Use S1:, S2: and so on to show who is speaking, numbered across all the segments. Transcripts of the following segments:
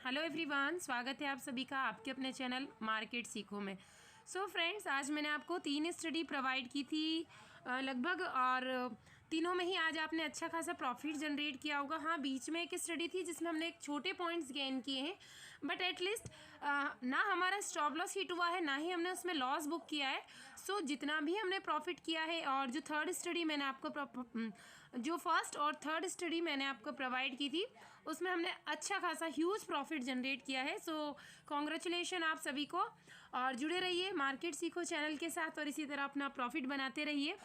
S1: Hello everyone, स्वागत है आप सभी का आपके अपने चैनल मार्केट सीखो में। सो फ्रेंड्स, आज मैंने आपको 3 स्टडी प्रोवाइड की थी लगभग, और तीनों में ही आज आपने अच्छा खासा प्रॉफिट जनरेट किया होगा। हाँ, बीच में एक स्टडी थी जिसमें हमने एक छोटे पॉइंट्स गेन किए हैं, बट एटलीस्ट ना हमारा स्टॉप लॉस हिट हुआ है, ना ही हमने उसमें लॉस बुक किया है। सो जितना भी हमने प्रॉफिट किया है, और जो थर्ड स्टडी मैंने आपको जो फर्स्ट और थर्ड स्टडी मैंने आपको प्रोवाइड की थी, उसमें हमने अच्छा खासा ह्यूज प्रॉफिट जनरेट किया है। सो कॉन्ग्रेचुलेशन आप सभी को, और जुड़े रहिए मार्केट सीखो चैनल के साथ, और इसी तरह अपना प्रॉफिट बनाते रहिए।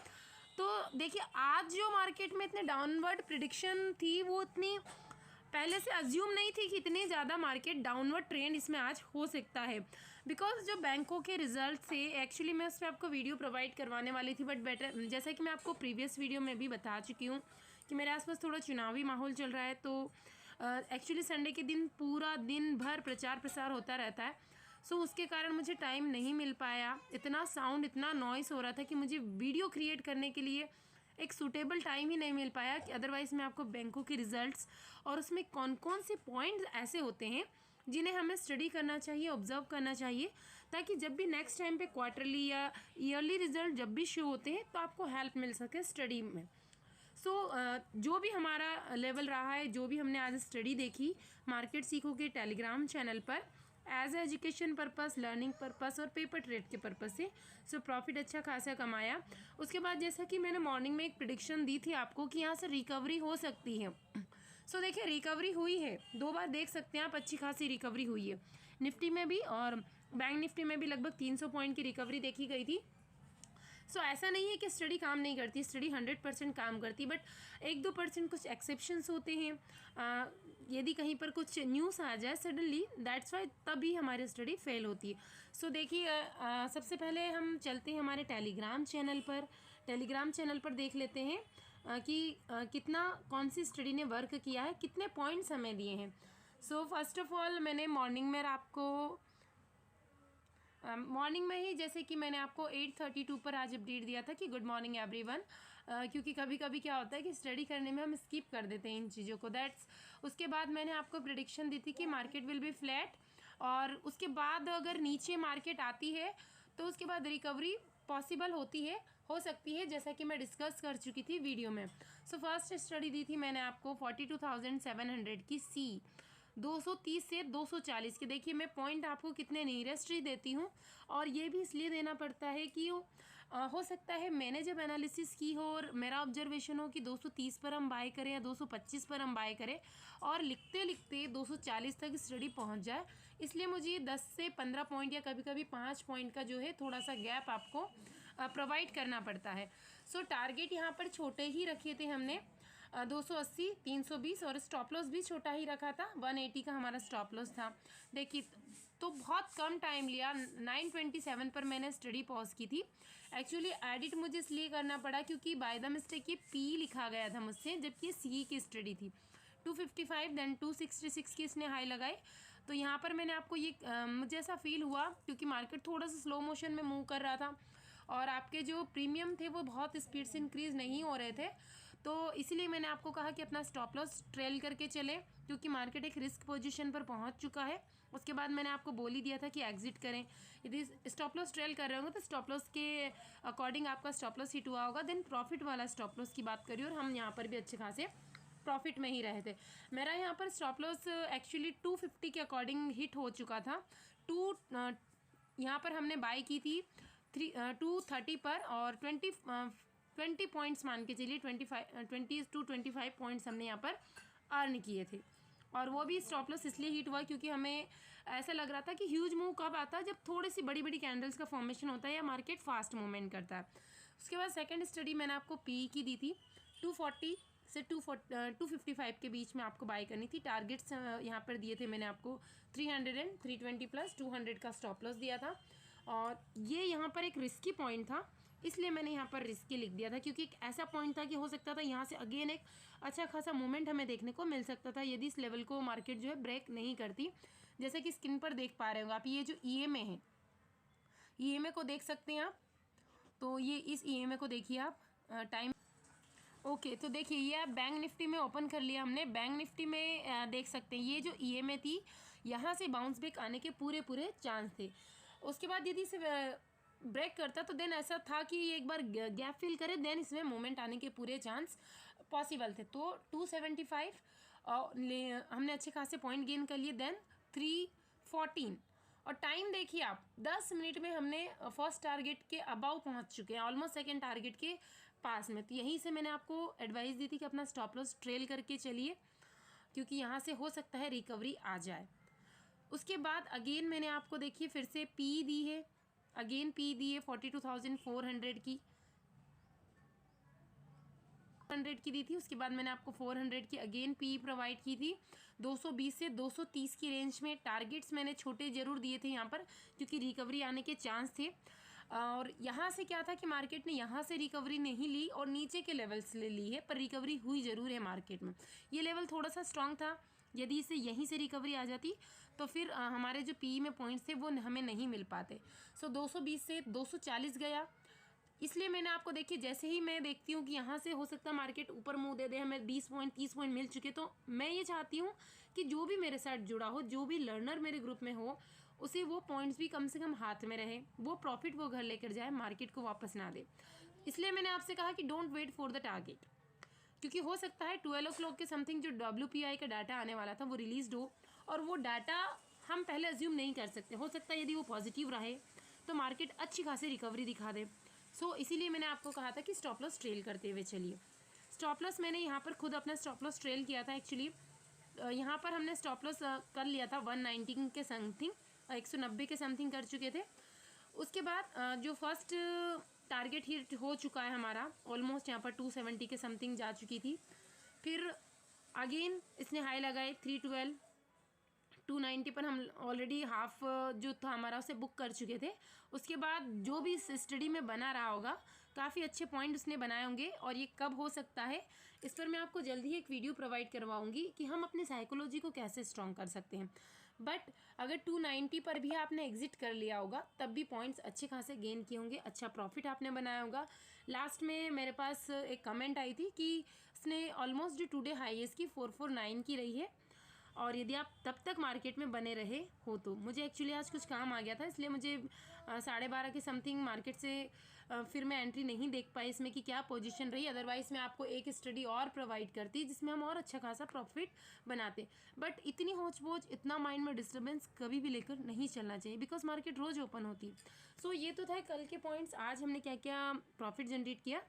S1: तो देखिए, आज जो मार्केट में इतने डाउनवर्ड प्रिडिक्शन थी, वो इतनी पहले से अज्यूम नहीं थी कि इतनी ज़्यादा मार्केट डाउनवर्ड ट्रेंड इसमें आज हो सकता है। बिकॉज जो बैंकों के रिजल्ट से, एक्चुअली मैं उस पर आपको वीडियो प्रोवाइड करवाने वाली थी, बट बेटर, जैसा कि मैं आपको प्रीवियस वीडियो में भी बता चुकी हूँ कि मेरे आसपास थोड़ा चुनावी माहौल चल रहा है। तो एक्चुअली संडे के दिन पूरा दिन भर प्रचार प्रसार होता रहता है। सो उसके कारण मुझे टाइम नहीं मिल पाया, इतना साउंड, इतना नॉइस हो रहा था कि मुझे वीडियो क्रिएट करने के लिए एक सूटेबल टाइम ही नहीं मिल पाया। कि अदरवाइज़ मैं आपको बैंकों के रिजल्ट्स और उसमें कौन कौन से पॉइंट्स ऐसे होते हैं जिन्हें हमें स्टडी करना चाहिए, ऑब्जर्व करना चाहिए, ताकि जब भी नेक्स्ट टाइम पे क्वार्टरली या ईयरली रिजल्ट जब भी शो होते हैं तो आपको हेल्प मिल सके स्टडी में। जो भी हमारा लेवल रहा है, जो भी हमने आज स्टडी देखी मार्केट सीखो के टेलीग्राम चैनल पर, as education purpose, learning purpose और पेपर ट्रेड के पर्पस से, प्रॉफिट अच्छा खासा कमाया। उसके बाद जैसा कि मैंने मॉर्निंग में एक प्रिडिक्शन दी थी आपको कि यहाँ से रिकवरी हो सकती है। देखिए, रिकवरी हुई है, 2 बार देख सकते हैं आप, अच्छी खासी रिकवरी हुई है। निफ्टी में भी और बैंक निफ्टी में भी लगभग 300 पॉइंट की रिकवरी देखी गई थी। ऐसा नहीं है कि स्टडी काम नहीं करती, स्टडी 100% काम करती, बट 1-2% कुछ एक्सेप्शंस होते हैं। यदि कहीं पर कुछ न्यूज़ आ जाए सडनली, दैट्स वाई तभी हमारी स्टडी फेल होती है। देखिए, सबसे पहले हम चलते हैं हमारे टेलीग्राम चैनल पर देख लेते हैं कि कितना कौन सी स्टडी ने वर्क किया है, कितने पॉइंट्स हमें दिए हैं। फर्स्ट ऑफ ऑल, मैंने मॉर्निंग में आपको मॉर्निंग में ही, जैसे कि मैंने आपको 8:32 पर आज अपडेट दिया था कि गुड मॉर्निंग एवरीवन, क्योंकि कभी कभी क्या होता है कि स्टडी करने में हम स्किप कर देते हैं इन चीज़ों को। उसके बाद मैंने आपको प्रेडिक्शन दी थी कि मार्केट विल बी फ्लैट, और उसके बाद अगर नीचे मार्केट आती है तो उसके बाद रिकवरी पॉसिबल हो सकती है, जैसा कि मैं डिस्कस कर चुकी थी वीडियो में। फर्स्ट स्टडी दी थी मैंने आपको 42,700 की सी, 230 से 240 के। देखिए, मैं पॉइंट आपको कितने नियरेस्ट ही देती हूँ, और ये भी इसलिए देना पड़ता है कि हो सकता है मैंने जब एनालिसिस की हो और मेरा ऑब्जर्वेशन हो कि 230 पर हम बाय करें या 225 पर हम बाय करें, और लिखते लिखते 240 तक स्टडी पहुँच जाए, इसलिए मुझे 10 से 15 पॉइंट या कभी कभी 5 पॉइंट का जो है थोड़ा सा गैप आपको प्रोवाइड करना पड़ता है। टारगेट यहाँ पर छोटे ही रखे थे हमने, 280, 320, और स्टॉप लॉस भी छोटा ही रखा था, 180 का हमारा स्टॉप लॉस था। देखिए, तो बहुत कम टाइम लिया, 9:27 पर मैंने स्टडी पॉज की थी। एक्चुअली एडिट मुझे इसलिए करना पड़ा क्योंकि बाय द मिस्टेक ये पी लिखा गया था मुझसे, जबकि ये सी की स्टडी थी। 255 देन 266 की इसने हाई लगाई। तो यहाँ पर मैंने आपको ये मुझे ऐसा फील हुआ, क्योंकि मार्केट थोड़ा सा स्लो मोशन में मूव कर रहा था, और आपके जो प्रीमियम थे वो बहुत स्पीड से इंक्रीज़ नहीं हो रहे थे, तो इसीलिए मैंने आपको कहा कि अपना स्टॉप लॉस ट्रेल करके चले, क्योंकि मार्केट एक रिस्क पोजीशन पर पहुंच चुका है। उसके बाद मैंने आपको बोल ही दिया था कि एग्जिट करें। यदि स्टॉप लॉस ट्रेल कर रहे होंगे तो स्टॉप लॉस के अकॉर्डिंग आपका स्टॉप लॉस हिट हुआ होगा। देन प्रॉफिट वाला स्टॉप लॉस की बात करिए, और हम यहाँ पर भी अच्छे खासे प्रॉफिट में ही रहे थे। मेरा यहाँ पर स्टॉप लॉस एक्चुअली 250 के अकॉर्डिंग हिट हो चुका था। यहाँ पर हमने बाई की थी 230 पर, और 20 पॉइंट्स मान के चलिए, 20 to 25 पॉइंट्स हमने यहाँ पर अर्न किए थे। और वो भी स्टॉप लॉस इसलिए हिट हुआ क्योंकि हमें ऐसा लग रहा था कि ह्यूज मूव कब आता है, जब थोड़ी सी बड़ी बड़ी कैंडल्स का फॉर्मेशन होता है या मार्केट फास्ट मूवमेंट करता है। उसके बाद सेकंड स्टडी मैंने आपको पी की दी थी, 240 से 255 के बीच में आपको बाय करनी थी। टारगेट्स यहाँ पर दिए थे मैंने आपको 300 एंड 320 प्लस 200 का स्टॉप लॉस दिया था, और ये यहाँ पर एक रिस्की पॉइंट था, इसलिए मैंने यहाँ पर रिस्की लिख दिया था, क्योंकि एक ऐसा पॉइंट था कि हो सकता था यहाँ से अगेन एक अच्छा खासा मूवमेंट हमें देखने को मिल सकता था, यदि इस लेवल को मार्केट जो है ब्रेक नहीं करती। जैसे कि स्क्रीन पर देख पा रहे होंगे आप, ये जो ईएमए है, ईएमए को देख सकते हैं आप। तो ये इस ईएमए को देखिए आप, टाइम ओके, तो देखिए ये आप बैंक निफ्टी में ओपन कर लिया हमने। बैंक निफ्टी में देख सकते हैं ये जो ईएमए थी, यहाँ से बाउंस बैक आने के पूरे पूरे चांस थे। उसके बाद यदि इसे ब्रेक करता तो देन ऐसा था कि ये एक बार गैप फिल करे, देन इसमें मूवमेंट आने के पूरे चांस पॉसिबल थे। तो 275 हमने अच्छे खासे पॉइंट गेन कर लिए। देन 314 और टाइम देखिए आप 10 मिनट में हमने फर्स्ट टारगेट के अबाउ पहुंच चुके हैं, ऑलमोस्ट सेकंड टारगेट के पास में। तो यहीं से मैंने आपको एडवाइस दी थी कि अपना स्टॉप लॉस ट्रेल करके चलिए, क्योंकि यहाँ से हो सकता है रिकवरी आ जाए। उसके बाद अगेन मैंने आपको देखिए फिर से पी दी है, अगेन पी दी है 42,400 की, 100 की दी थी। उसके बाद मैंने आपको 400 की अगेन पी प्रोवाइड की थी। 220 से 230 की रेंज में टारगेट्स मैंने छोटे जरूर दिए थे यहाँ पर, क्योंकि रिकवरी आने के चांस थे। और यहाँ से क्या था कि मार्केट ने यहाँ से रिकवरी नहीं ली और नीचे के लेवल्स ले ली है, पर रिकवरी हुई ज़रूर है मार्केट में। ये लेवल थोड़ा सा स्ट्रांग था, यदि इसे यहीं से रिकवरी आ जाती तो फिर हमारे जो पी में पॉइंट्स थे वो हमें नहीं मिल पाते। सो 220 से 240 गया, इसलिए मैंने आपको देखिए जैसे ही मैं देखती हूँ कि यहाँ से हो सकता है मार्केट ऊपर मुंह दे दे, हमें 20 पॉइंट 30 पॉइंट मिल चुके, तो मैं ये चाहती हूँ कि जो भी मेरे साथ जुड़ा हो, जो भी लर्नर मेरे ग्रुप में हो, उसे वो पॉइंट्स भी कम से कम हाथ में रहे, वो प्रॉफिट वो घर लेकर जाए, मार्केट को वापस ना दे। इसलिए मैंने आपसे कहा कि don't wait for the target, क्योंकि हो सकता है 12 o'clock के समथिंग जो WPI का डाटा आने वाला था वो रिलीज हो, और वो डाटा हम पहले अज्यूम नहीं कर सकते। हो सकता है यदि वो पॉजिटिव रहे तो मार्केट अच्छी खासी रिकवरी दिखा दे। सो इसीलिए मैंने आपको कहा था कि स्टॉप लॉस ट्रेल करते हुए चलिए। स्टॉप लॉस मैंने यहाँ पर खुद अपना स्टॉप लॉस ट्रेल किया था एक्चुअली। यहाँ पर हमने स्टॉप लॉस कर लिया था 190 के समथिंग, 190 के समथिंग कर चुके थे। उसके बाद जो फर्स्ट टारगेट हिट हो चुका है हमारा, ऑलमोस्ट यहाँ पर 270 के समथिंग जा चुकी थी। फिर अगेन इसने हाई लगाए 312, 290 पर हम ऑलरेडी हाफ जो था हमारा उसे बुक कर चुके थे। उसके बाद जो भी इस स्टडी में बना रहा होगा, काफ़ी अच्छे पॉइंट उसने बनाए होंगे, और ये कब हो सकता है इस पर मैं आपको जल्दी ही एक वीडियो प्रोवाइड करवाऊंगी कि हम अपनी साइकोलॉजी को कैसे स्ट्रॉन्ग कर सकते हैं। बट अगर 290 पर भी आपने एग्जिट कर लिया होगा तब भी पॉइंट्स अच्छे खासे गेन किए होंगे, अच्छा प्रॉफिट आपने बनाया होगा। लास्ट में मेरे पास एक कमेंट आई थी कि इसने ऑलमोस्ट जो टुडे हाईएस्ट की 449 की रही है, और यदि आप तब तक मार्केट में बने रहे हो तो। मुझे एक्चुअली आज कुछ काम आ गया था, इसलिए मुझे 12:30 के समथिंग मार्केट से फिर मैं एंट्री नहीं देख पाई इसमें कि क्या पोजीशन रही। अदरवाइज़ मैं आपको एक स्टडी और प्रोवाइड करती जिसमें हम और अच्छा खासा प्रॉफिट बनाते। बट इतनी होच पोच, इतना माइंड में डिस्टर्बेंस कभी भी लेकर नहीं चलना चाहिए, बिकॉज मार्केट रोज़ ओपन होती। सो ये तो था कल के पॉइंट्स। आज हमने क्या क्या प्रॉफिट जनरेट किया,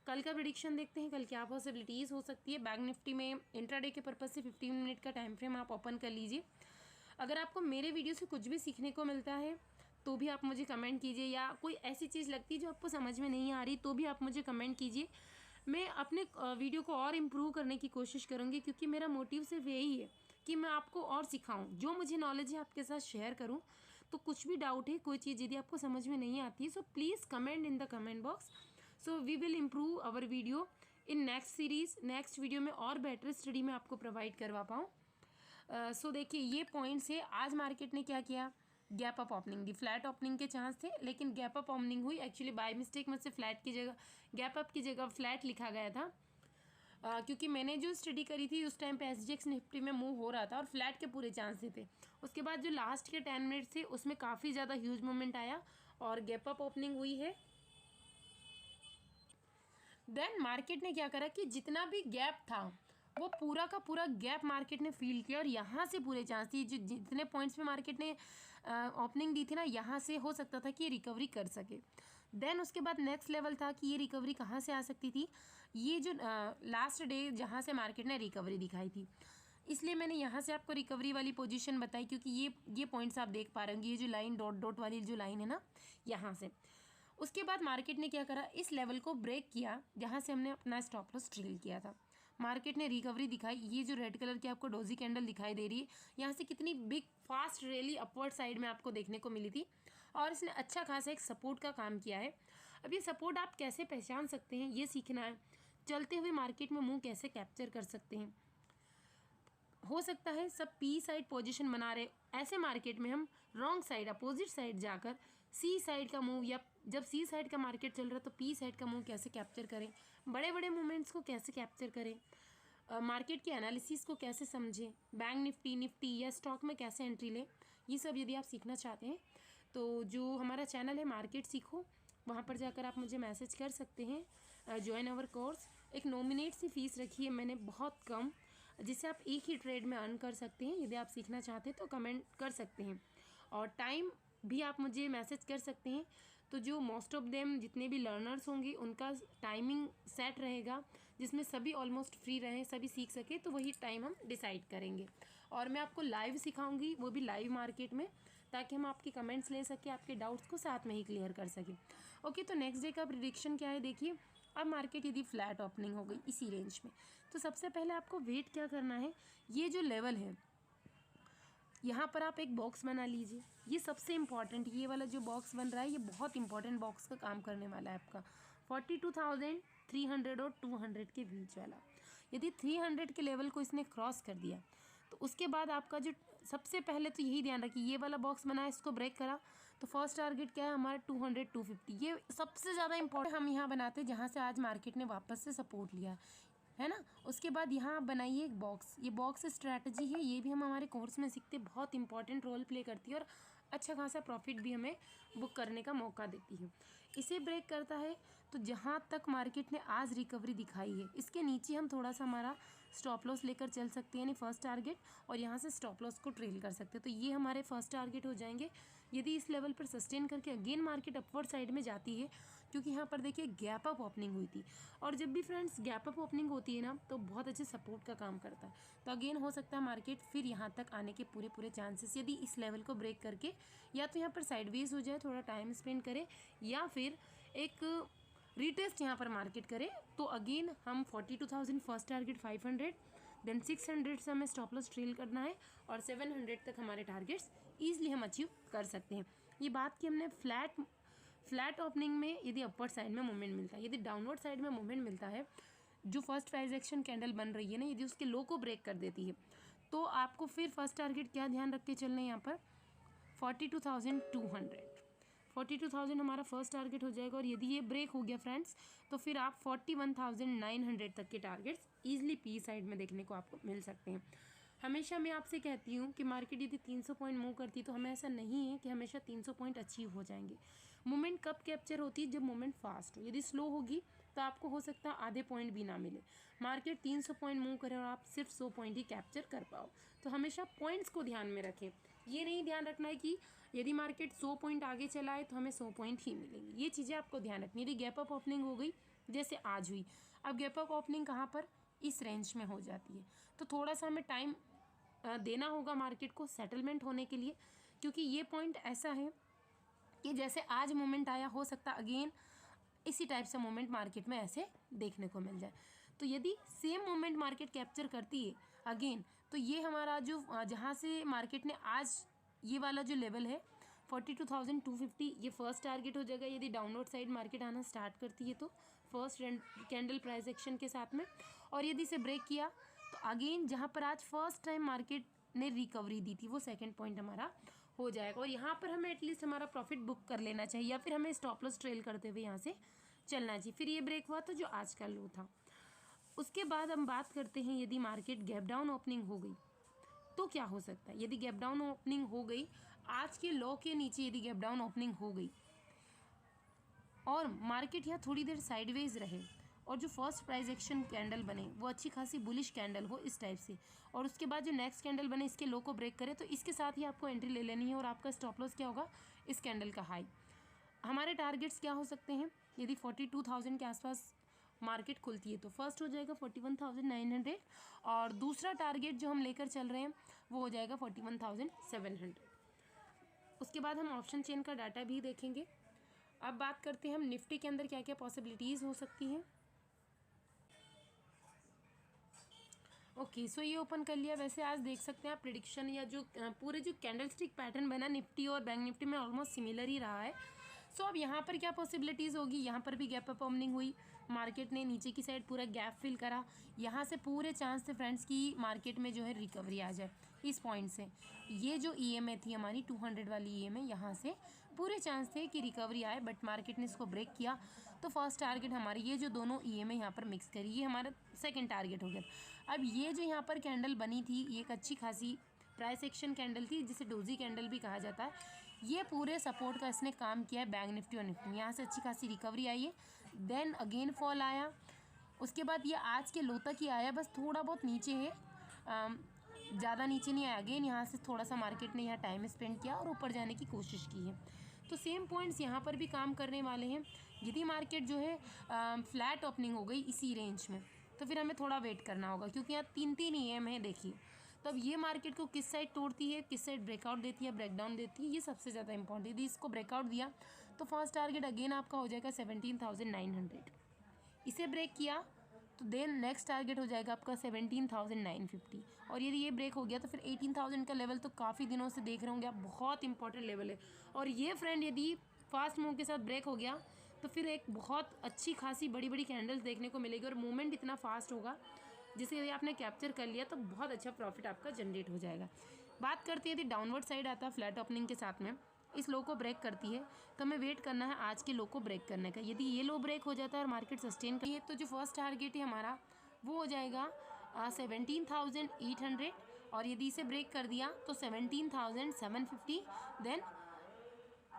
S1: कल का प्रेडिक्शन देखते हैं, कल क्या पॉसिबिलिटीज़ हो सकती है। बैंक निफ्टी में इंट्राडे के पर्पज़ से 15 मिनट का टाइम फ्रेम आप ओपन कर लीजिए। अगर आपको मेरे वीडियो से कुछ भी सीखने को मिलता है तो भी आप मुझे कमेंट कीजिए, या कोई ऐसी चीज़ लगती है जो आपको समझ में नहीं आ रही तो भी आप मुझे कमेंट कीजिए। मैं अपने वीडियो को और इम्प्रूव करने की कोशिश करूँगी, क्योंकि मेरा मोटिव सिर्फ यही है कि मैं आपको और सिखाऊँ, जो मुझे नॉलेज है आपके साथ शेयर करूँ। तो कुछ भी डाउट है, कोई चीज़ यदि आपको समझ में नहीं आती है, so please comment in the comment box. So we will improve our video in next series. Next video में और बेटर स्टडी में आपको प्रोवाइड करवा पाऊँ। सो देखिए ये पॉइंट्स है। आज मार्केट ने क्या किया, गैप अप ओपनिंग दी। फ्लैट ओपनिंग के चांस थे, लेकिन गैप अप ओपनिंग हुई। एक्चुअली बाय मिस्टेक मुझसे फ्लैट की जगह, गैप अप की जगह फ्लैट लिखा गया था, क्योंकि मैंने जो स्टडी करी थी उस टाइम पे SGX निफ्टी में मूव हो रहा था और फ्लैट के पूरे चांस थे। उसके बाद जो लास्ट के 10 मिनट थे उसमें काफ़ी ज़्यादा ह्यूज मूवमेंट आया और गैप अप ओपनिंग हुई है। देन मार्केट ने क्या करा कि जितना भी गैप था वो पूरा का पूरा गैप मार्केट ने फील किया, और यहाँ से पूरे चांस थी, जो जितने पॉइंट्स में मार्केट ने ओपनिंग दी थी ना, यहाँ से हो सकता था कि ये रिकवरी कर सके। देन उसके बाद नेक्स्ट लेवल था कि ये रिकवरी कहाँ से आ सकती थी, ये जो लास्ट डे जहाँ से मार्केट ने रिकवरी दिखाई थी, इसलिए मैंने यहाँ से आपको रिकवरी वाली पोजीशन बताई, क्योंकि ये पॉइंट्स आप देख पा रहे होंगे, ये जो लाइन डॉट डॉट वाली जो लाइन है ना, यहाँ से। उसके बाद मार्केट ने क्या करा, इस लेवल को ब्रेक किया जहाँ से हमने अपना स्टॉप लॉस ट्रेल किया था। मार्केट ने रिकवरी दिखाई। ये जो रेड कलर की आपको डोजी कैंडल दिखाई दे रही है, यहाँ से कितनी big fast rally upward side में आपको देखने को मिली थी, और इसने अच्छा खासा एक सपोर्ट का काम किया है। अब ये सपोर्ट आप कैसे पहचान सकते हैं ये सीखना है। चलते हुए मार्केट में मुंह कैसे कैप्चर कर सकते हैं। हो सकता है सब पी साइड पोजीशन बना रहे, ऐसे मार्केट में हम रॉन्ग साइड, अपोजिट साइड जाकर सी साइड का मूव, या जब सी साइड का मार्केट चल रहा है तो पी साइड का मूव कैसे कैप्चर करें, बड़े बड़े मूवमेंट्स को कैसे कैप्चर करें, मार्केट के एनालिसिस को कैसे समझें, बैंक निफ्टी या स्टॉक में कैसे एंट्री लें, ये सब यदि आप सीखना चाहते हैं तो जो हमारा चैनल है मार्केट सीखो, वहाँ पर जाकर आप मुझे मैसेज कर सकते हैं, ज्वाइन आवर कोर्स। एक नॉमिनेट सी फीस रखी है मैंने बहुत कम, जिससे आप एक ही ट्रेड में अर्न कर सकते हैं। यदि आप सीखना चाहते हैं तो कमेंट कर सकते हैं, और टाइम भी आप मुझे मैसेज कर सकते हैं। तो जो मोस्ट ऑफ देम जितने भी लर्नर्स होंगे उनका टाइमिंग सेट रहेगा जिसमें सभी ऑलमोस्ट फ्री रहें, सभी सीख सके, तो वही टाइम हम डिसाइड करेंगे। और मैं आपको लाइव सिखाऊंगी, वो भी लाइव मार्केट में, ताकि हम आपके कमेंट्स ले सकें, आपके डाउट्स को साथ में ही क्लियर कर सकें। ओके, तो नेक्स्ट डे का प्रिडिक्शन क्या है देखिए। अब मार्केट यदि फ्लैट ओपनिंग हो गई इसी रेंज में, तो सबसे पहले आपको वेट क्या करना है, ये जो लेवल है यहाँ पर आप एक बॉक्स बना लीजिए। ये सबसे इम्पॉर्टेंट, ये वाला जो बॉक्स बन रहा है ये बहुत इंपॉर्टेंट बॉक्स का काम करने वाला है आपका। 42,300 और 200 के बीच वाला, यदि 300 के लेवल को इसने क्रॉस कर दिया तो उसके बाद आपका जो सबसे पहले तो यही ध्यान रखिए, ये वाला बॉक्स बना है, इसको ब्रेक करा तो फर्स्ट टारगेट क्या है हमारा 200 250। ये सबसे ज़्यादा इंपॉर्टेंट हम यहाँ बनाते हैं जहाँ से आज मार्केट ने वापस से सपोर्ट लिया है ना। उसके बाद यहाँ आप बनाइए एक बॉक्स, ये बॉक्स स्ट्रैटेजी है, ये भी हम हमारे कोर्स में सीखते, बहुत इंपॉर्टेंट रोल प्ले करती है और अच्छा खासा प्रॉफिट भी हमें बुक करने का मौका देती है। इसे ब्रेक करता है तो जहाँ तक मार्केट ने आज रिकवरी दिखाई है इसके नीचे हम थोड़ा सा हमारा स्टॉप लॉस लेकर चल सकते हैं, यानी फर्स्ट टारगेट, और यहाँ से स्टॉप लॉस को ट्रेल कर सकते हैं। तो ये हमारे फर्स्ट टारगेट हो जाएंगे। यदि इस लेवल पर सस्टेन करके अगेन मार्केट अपवर्ड साइड में जाती है, क्योंकि यहाँ पर देखिए गैप अप ओपनिंग हुई थी, और जब भी फ्रेंड्स गैप अप ओपनिंग होती है ना तो बहुत अच्छे सपोर्ट का काम करता है। तो अगेन हो सकता है मार्केट फिर यहाँ तक आने के पूरे चांसेस, यदि इस लेवल को ब्रेक करके या तो यहाँ पर साइडवेज हो जाए, थोड़ा टाइम स्पेंड करे, या फिर एक रीटेस्ट यहाँ पर मार्केट करे, तो अगेन हम 42,000 फर्स्ट टारगेट 500, देन 600 से हमें स्टॉप लॉस ट्रेल करना है, और 700 तक हमारे टारगेट्स ईजिली हम अचीव कर सकते हैं। ये बात की हमने फ्लैट ओपनिंग में यदि अपवर्ड साइड में मूवमेंट मिलता है, यदि डाउनवर्ड साइड में मूवमेंट मिलता है, जो फर्स्ट प्राइस एक्शन कैंडल बन रही है ना, यदि उसके लो को ब्रेक कर देती है तो आपको फिर फर्स्ट टारगेट क्या ध्यान रख के चलना है यहाँ पर 42,200, 42,000 हमारा फर्स्ट टारगेट हो जाएगा। और यदि ये ब्रेक हो गया फ्रेंड्स तो फिर आप 41,900 तक के टारगेट्स ईजिली पी साइड में देखने को आपको मिल सकते हैं। हमेशा मैं आपसे कहती हूँ कि मार्केट यदि 300 पॉइंट मूव करती है तो हमें ऐसा नहीं है कि हमेशा 300 पॉइंट अचीव हो जाएंगे। मूवमेंट कब कैप्चर होती है, जब मूवमेंट फास्ट हो। यदि स्लो होगी तो आपको हो सकता है आधे पॉइंट भी ना मिले, मार्केट 300 पॉइंट मूव करे और आप सिर्फ 100 पॉइंट ही कैप्चर कर पाओ। तो हमेशा पॉइंट्स को ध्यान में रखें, ये नहीं ध्यान रखना है कि यदि मार्केट 100 पॉइंट आगे चला है तो हमें 100 पॉइंट ही मिलेंगे, ये चीज़ें आपको ध्यान रखनी है। यदि गैप अप ओपनिंग हो गई जैसे आज हुई, अब गैप अप ओपनिंग कहाँ पर, इस रेंज में हो जाती है, तो थोड़ा सा हमें टाइम देना होगा मार्केट को सेटलमेंट होने के लिए, क्योंकि ये पॉइंट ऐसा है कि जैसे आज मोमेंट आया हो सकता अगेन इसी टाइप से मोमेंट मार्केट में ऐसे देखने को मिल जाए। तो यदि सेम मोमेंट मार्केट कैप्चर करती है अगेन, तो ये हमारा जो जहाँ से मार्केट ने आज ये वाला जो लेवल है 42,250 ये फर्स्ट टारगेट हो जाएगा। यदि डाउनवर्ड साइड मार्केट आना स्टार्ट करती है तो फर्स्ट कैंडल प्राइस एक्शन के साथ में, और यदि इसे ब्रेक किया तो अगेन जहाँ पर आज फर्स्ट टाइम मार्केट ने रिकवरी दी थी वो सेकंड पॉइंट हमारा हो जाएगा, और यहाँ पर हमें एटलीस्ट हमारा प्रॉफिट बुक कर लेना चाहिए, या फिर हमें स्टॉप लॉस ट्रेल करते हुए यहाँ से चलना चाहिए। फिर ये ब्रेक हुआ तो जो आज का लो था। उसके बाद हम बात करते हैं यदि मार्केट गैप डाउन ओपनिंग हो गई तो क्या हो सकता है। यदि गैप डाउन ओपनिंग हो गई, आज के लो के नीचे यदि गैप डाउन ओपनिंग हो गई और मार्केट यहाँ थोड़ी देर साइडवेज रहे, और जो फर्स्ट प्राइस एक्शन कैंडल बने वो अच्छी खासी बुलिश कैंडल हो इस टाइप से, और उसके बाद जो नेक्स्ट कैंडल बने इसके लो को ब्रेक करे, तो इसके साथ ही आपको एंट्री ले लेनी है, और आपका स्टॉप लॉस क्या होगा, इस कैंडल का हाई। हमारे टारगेट्स क्या हो सकते हैं, यदि 42,000 के आसपास मार्केट खुलती है तो फर्स्ट हो जाएगा 41,900, और दूसरा टारगेट जो हम लेकर चल रहे हैं वो हो जाएगा 41,700। उसके बाद हम ऑप्शन चेन का डाटा भी देखेंगे। अब बात करते हैं हम निफ्टी के अंदर क्या क्या पॉसिबिलिटीज़ हो सकती हैं। ओके, सो ये ओपन कर लिया। वैसे आज देख सकते हैं आप प्रिडिक्शन या जो पूरे जो कैंडल स्टिक पैटर्न बना निफ्टी और बैंक निफ्टी में ऑलमोस्ट सिमिलर ही रहा है। सो अब यहाँ पर क्या पॉसिबिलिटीज़ होगी, यहाँ पर भी गैप अप ओपनिंग हुई, मार्केट ने नीचे की साइड पूरा गैप फिल करा, यहाँ से पूरे चांस थे फ्रेंड्स की मार्केट में जो है रिकवरी आ जाए, इस पॉइंट से। ये जो EMA थी हमारी 200 वाली EMA, यहाँ से पूरे चांस थे कि रिकवरी आए, बट मार्केट ने इसको ब्रेक किया। तो फर्स्ट टारगेट हमारी ये जो दोनों EMA यहाँ पर मिक्स करी, ये हमारा सेकंड टारगेट हो गया। अब ये जो यहाँ पर कैंडल बनी थी, ये एक अच्छी खासी प्राइस एक्शन कैंडल थी, जिसे डोजी कैंडल भी कहा जाता है। ये पूरे सपोर्ट का इसने काम किया है बैंक निफ्टी और निफ्टी में। यहाँ से अच्छी खासी रिकवरी आई है, देन अगेन फॉल आया, उसके बाद ये आज के लो तक ही आया, बस थोड़ा बहुत नीचे है, ज़्यादा नीचे नहीं आया। अगेन यहाँ से थोड़ा सा मार्केट ने यहाँ टाइम स्पेंड किया और ऊपर जाने की कोशिश की है। तो सेम पॉइंट्स यहाँ पर भी काम करने वाले हैं। यदि मार्केट जो है फ्लैट ओपनिंग हो गई इसी रेंज में, तो फिर हमें थोड़ा वेट करना होगा, क्योंकि यहाँ 3 EM है देखिए। तो अब ये मार्केट को किस साइड तोड़ती है, किस साइड ब्रेकआउट देती है, ब्रेकडाउन देती है, ये सबसे ज़्यादा इंपॉर्टेंट। यदि इसको ब्रेकआउट दिया तो फर्स्ट टारगेट अगेन आपका हो जाएगा 17,900। इसे ब्रेक किया तो देन नेक्स्ट टारगेट हो जाएगा आपका 17,950। और यदि ये ब्रेक हो गया तो फिर 18,000 का लेवल तो काफ़ी दिनों से देख रहे होंगे आप, बहुत इंपॉर्टेंट लेवल है। और ये फ्रेंड यदि फास्ट मूव के साथ ब्रेक हो गया तो फिर एक बहुत अच्छी खासी बड़ी बड़ी कैंडल्स देखने को मिलेगी, और मूवमेंट इतना फास्ट होगा जिसे यदि आपने कैप्चर कर लिया तो बहुत अच्छा प्रॉफिट आपका जनरेट हो जाएगा। बात करते हैं यदि डाउनवर्ड साइड आता है फ्लैट ओपनिंग के साथ में, इस लो को ब्रेक करती है, तो हमें वेट करना है आज के लो को ब्रेक करने का। यदि ये लो ब्रेक हो जाता है और मार्केट सस्टेन करिए, तो जो फर्स्ट टारगेट है हमारा वो हो जाएगा 17,800, और यदि इसे ब्रेक कर दिया तो 17,750, देन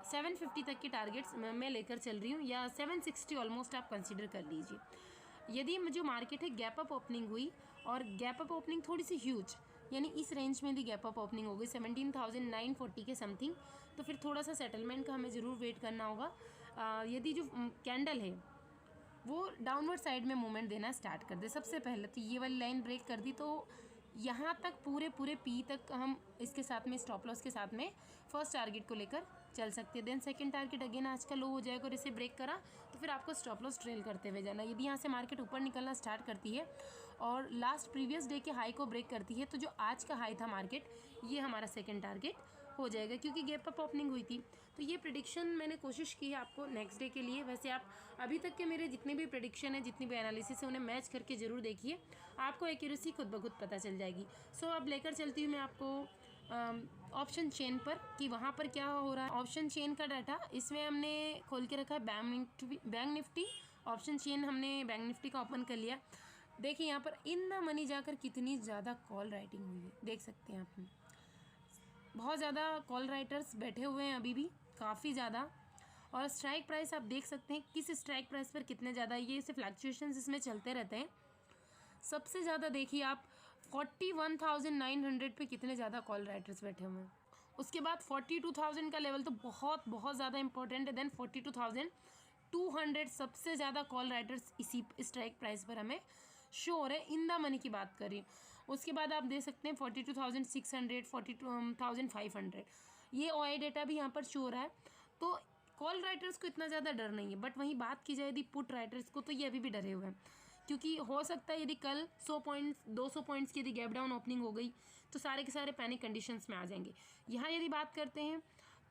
S1: 750 तक के टारगेट्स मैं लेकर चल रही हूँ, या 760 ऑलमोस्ट आप कंसिडर कर लीजिए। यदि जो मार्केट है गैप अप ओपनिंग हुई, और गैप अप ओपनिंग थोड़ी सी ह्यूज, यानी इस रेंज में भी गैप अप ओपनिंग हो गई 17,940 के समथिंग, तो फिर थोड़ा सा सेटलमेंट का हमें ज़रूर वेट करना होगा। यदि जो कैंडल है वो डाउनवर्ड साइड में मूवमेंट देना स्टार्ट कर दे, सबसे पहले तो ये वाली लाइन ब्रेक कर दी, तो यहाँ तक पूरे P तक हम इसके साथ में स्टॉप लॉस के साथ में फर्स्ट टारगेट को लेकर चल सकते हैं। देन सेकंड टारगेट अगेन आज का लो हो जाएगा, और इसे ब्रेक करा तो फिर आपको स्टॉप लॉस ट्रेल करते हुए जाना। यदि यहाँ से मार्केट ऊपर निकलना स्टार्ट करती है और लास्ट प्रीवियस डे के हाई को ब्रेक करती है, तो जो आज का हाई था मार्केट, ये हमारा सेकंड टारगेट हो जाएगा, क्योंकि गैप अप ओपनिंग हुई थी। तो ये प्रेडिक्शन मैंने कोशिश की है आपको नेक्स्ट डे के लिए। वैसे आप अभी तक के मेरे जितने भी प्रेडिक्शन है, जितनी भी एनालिसिस है, उन्हें मैच करके ज़रूर देखिए, आपको एक्यूरेसी खुद ब खुद पता चल जाएगी। सो अब लेकर चलती हूँ मैं आपको ऑप्शन चेन पर कि वहाँ पर क्या हो रहा है। ऑप्शन चेन का डाटा इसमें हमने खोल के रखा है बैंक निफ्टी ऑप्शन चेन, हमने बैंक निफ्टी का ओपन कर लिया। देखिए यहाँ पर इन द मनी जाकर कितनी ज़्यादा कॉल राइटिंग हुई है, देख सकते हैं आप, बहुत ज़्यादा कॉल राइटर्स बैठे हुए हैं अभी भी, काफ़ी ज़्यादा। और स्ट्राइक प्राइस आप देख सकते हैं किस स्ट्राइक प्राइस पर कितने ज़्यादा, ये इसे फ्लक्चुएशंस इसमें चलते रहते हैं। सबसे ज़्यादा देखिए आप 41,900 पे कितने ज़्यादा कॉल राइटर्स बैठे हुए हैं। उसके बाद 42,000 का लेवल तो बहुत ज़्यादा इंपॉर्टेंट है। देन 42,200 सबसे ज़्यादा कॉल राइटर्स इसी स्ट्राइक प्राइस पर हमें शो हो रहे हैं, इन द मनी की बात करें। उसके बाद आप देख सकते हैं 42,600, 42,500, ये OI डेटा भी यहाँ पर शो हो रहा है। तो कॉल राइटर्स को इतना ज़्यादा डर नहीं है, बट वहीं बात की जाए यदि पुट राइटर्स को, तो ये अभी भी डरे हुए हैं, क्योंकि हो सकता है यदि कल 100 पॉइंट्स 200 पॉइंट्स की यदि गैप डाउन ओपनिंग हो गई तो सारे के सारे पैनिक कंडीशंस में आ जाएंगे। यहाँ यदि बात करते हैं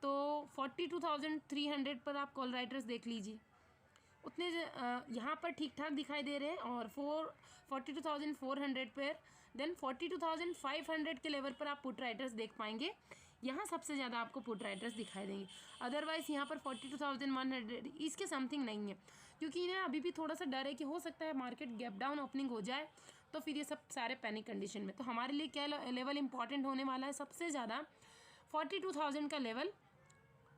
S1: तो 42,300 पर आप कॉल राइटर्स देख लीजिए, उतने यहाँ पर ठीक ठाक दिखाई दे रहे हैं। और 42,400 पर, देन 42,500 के लेवल पर आप पुट राइटर्स देख पाएंगे, यहाँ सबसे ज़्यादा आपको पुट राइटर्स दिखाई देंगे। अदरवाइज़ यहाँ पर 42,100 इसके समथिंग नहीं है, क्योंकि इन्हें अभी भी थोड़ा सा डर है कि हो सकता है मार्केट गैप डाउन ओपनिंग हो जाए, तो फिर ये सब सारे पैनिक कंडीशन में। तो हमारे लिए क्या लेवल इंपॉर्टेंट होने वाला है, सबसे ज़्यादा 42,000 का लेवल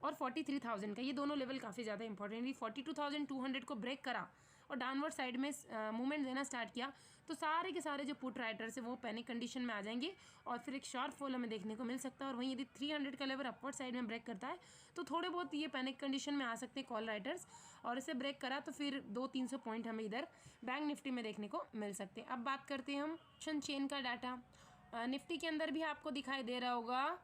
S1: और 43,000 का, ये दोनों लेवल काफ़ी ज़्यादा इंपॉर्टेंट है। 42,200 को ब्रेक करा और डाउनवर्ड साइड में मूवमेंट देना स्टार्ट किया, तो सारे के सारे जो पुट राइटर्स है वो पैनिक कंडीशन में आ जाएंगे, और फिर एक शार्प फॉल हमें देखने को मिल सकता है। और वहीं यदि 300 का लेवल अपवर्ड साइड में ब्रेक करता है तो थोड़े बहुत ये पैनिक कंडीशन में आ सकते हैं कॉल राइटर्स, और इसे ब्रेक करा तो फिर 200-300 पॉइंट हमें इधर बैंक निफ्टी में देखने को मिल सकते हैं। अब बात करते हैं हम ऑप्शन चेन का डाटा। निफ्टी के अंदर भी आपको दिखाई दे रहा होगा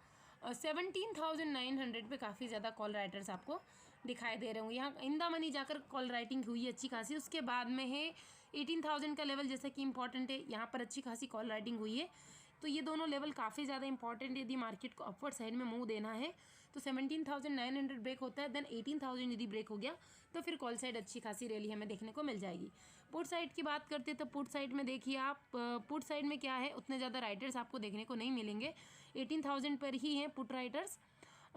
S1: 17,900 पे काफ़ी ज़्यादा कॉल राइटर्स आपको दिखाई दे रहे होंगे। यहाँ इन द मनी जाकर कॉल राइटिंग हुई है अच्छी खासी। उसके बाद में है 18,000 का लेवल, जैसा कि इंपॉर्टेंट है, यहाँ पर अच्छी खासी कॉल राइटिंग हुई है। तो ये दोनों लेवल काफ़ी ज़्यादा इंपॉर्टेंट, यदि मार्केट को अपवर्ड साइड में मूव देना है तो 17,900 ब्रेक होता है, देन 18,000 यदि ब्रेक हो गया तो फिर कॉल साइड अच्छी खासी रैली हमें देखने को मिल जाएगी। पुट साइड की बात करते हैं तो पुट साइड में देखिए आप, पुट साइड में क्या है, उतने ज़्यादा राइटर्स आपको देखने को नहीं मिलेंगे, 18,000 पर ही हैं पुट राइटर्स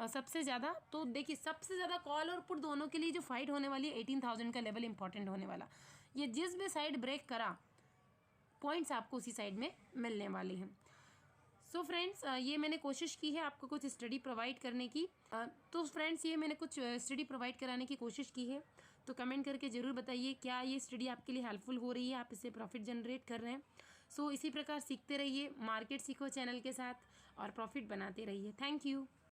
S1: सबसे ज़्यादा। तो देखिए सबसे ज़्यादा कॉल और पुट दोनों के लिए जो फाइट होने वाली है 18,000 का लेवल इंपॉर्टेंट होने वाला, ये जिस भी साइड ब्रेक करा पॉइंट्स आपको उसी साइड में मिलने वाले हैं। सो फ्रेंड्स ये मैंने कोशिश की है आपको कुछ स्टडी प्रोवाइड करने की। तो फ्रेंड्स ये मैंने कुछ स्टडी प्रोवाइड कराने की कोशिश की है, तो कमेंट करके ज़रूर बताइए क्या ये स्टडी आपके लिए हेल्पफुल हो रही है, आप इससे प्रॉफिट जनरेट कर रहे हैं। सो इसी प्रकार सीखते रहिए, मार्केट सीखो चैनल के साथ और प्रॉफिट बनाते रहिए। Thank you.